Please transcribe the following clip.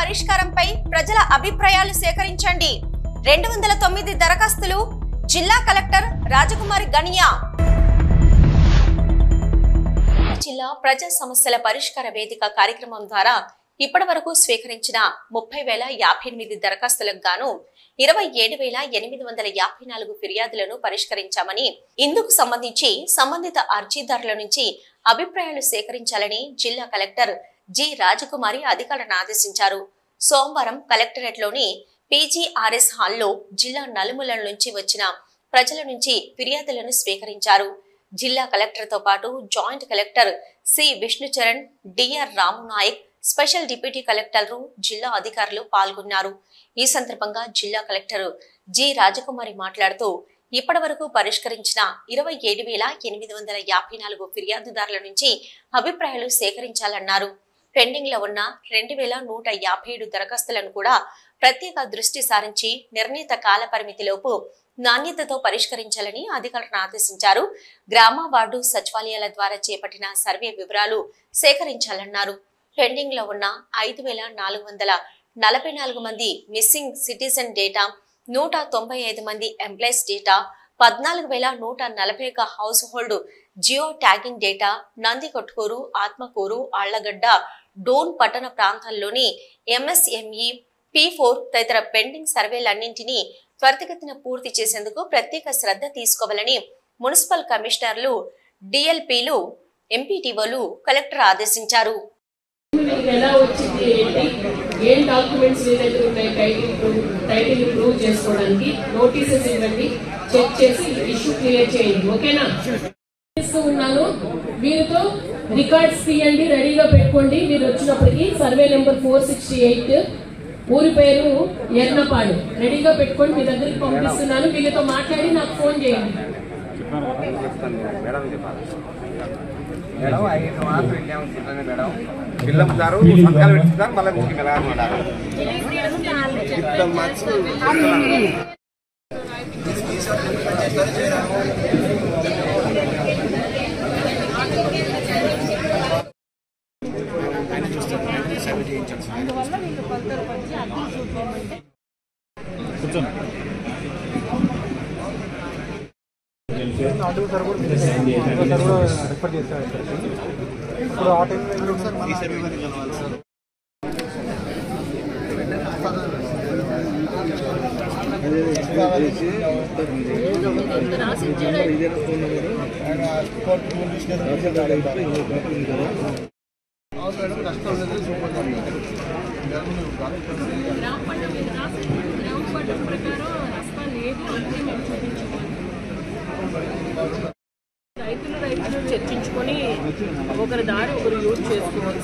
పరిష్కారంపై ప్రజల అభిప్రాయాలు సేకరించండి. 209 దరఖాస్తులు. జిల్లా కలెక్టర్ రాజకుమారి గనియా. జిల్లా ప్రజా సమస్యల పరిష్కార వేదిక కార్యక్రమం ద్వారా ఇప్పటి వరకు స్వీకరించిన 30,058 దరఖాస్తులకు గాను 27,854 ఫిర్యాదులను పరిష్కరించామని, ఇందుకు సంబంధించి సంబంధిత అర్జీదారుల నుంచి అభిప్రాయాలు సేకరించాలని జిల్లా కలెక్టర్ జి రాజకుమారి అధికారులను ఆదేశించారు. సోమవారం కలెక్టరేట్లోని PGRS హాల్లో జిల్లా నలుమూలల నుంచి వచ్చిన ప్రజల నుంచి ఫిర్యాదులను స్వీకరించారు. జిల్లా కలెక్టర్తో పాటు joint collector C Vishnucharan, DR Ramunayak, special deputy కలెక్టర్లు, జిల్లా అధికారులు పాల్గొన్నారు. ఈ సందర్భంగా జిల్లా కలెక్టర్ జి రాజకుమారి మాట్లాడుతూ ఇప్పటి వరకు పరిష్కరించిన 27,854 ఫిర్యాదుదారుల నుంచి అభిప్రాయాలు సేకరించాలన్నారు. పెండింగ్ లో ఉన్న 2,157 దరఖాస్తులను కూడా ప్రత్యేక దృష్టి సారించి నిర్ణీత కాల పరిమితిలోపు నాణ్యతతో పరిష్కరించాలని అధికారులను ఆదేశించారు. గ్రామ, వార్డు సచివాలయాల ద్వారా చేపట్టిన సర్వే వివరాలు సేకరించాలన్నారు. పెండింగ్ లో ఉన్న 5,444 మంది మిస్సింగ్ సిటిజన్ డేటా, 195 మంది employees data, 14,141 household geo tagging data, Nandikotkur, Atmakur, Allagadda, Dhone పట్టణ ప్రాంతాల్లోని MSME, P4 తదితర పెండింగ్ సర్వేలన్నింటినీ త్వరితగతిన పూర్తి చేసేందుకు ప్రత్యేక శ్రద్ధ తీసుకోవాలని మున్సిపల్ కమిషనర్లు, DLPలు, MPTOలు కలెక్టర్ ఆదేశించారు. ఏం డాక్యుమెంట్స్ మీ దగ్గర ఉన్నాయి, టైటిల్ ప్రూవ్ చేసుకోవడానికి నోటీసెస్ ఇవ్వండి, చెక్ చేసి ఇష్యూ క్లియర్ చేయండి. ఓకేనా? ఉన్నాను, వీరితో రికార్డ్స్ తీయండి, రెడీగా పెట్టుకోండి. మీరు వచ్చినప్పటికీ సర్వే నెంబర్ 468, ఊరి పేరు ఎర్నపాడు, రెడీగా పెట్టుకోండి. మీ దగ్గరికి పంపిస్తున్నాను. వీళ్ళతో మాట్లాడి నాకు ఫోన్ చేయండి. మేడం 5 మార్కులు వెళ్ళాము మేడం. పిల్లలు సంతకాలు పెట్టుకుంటారు, మళ్ళీ మీకు రిఫర్ చేశారు. ఇప్పుడు ఆ టైంలో రైతులు చర్చించుకొని ఒకరి దారి ఒకరు యూజ్ చేసుకోవాలి.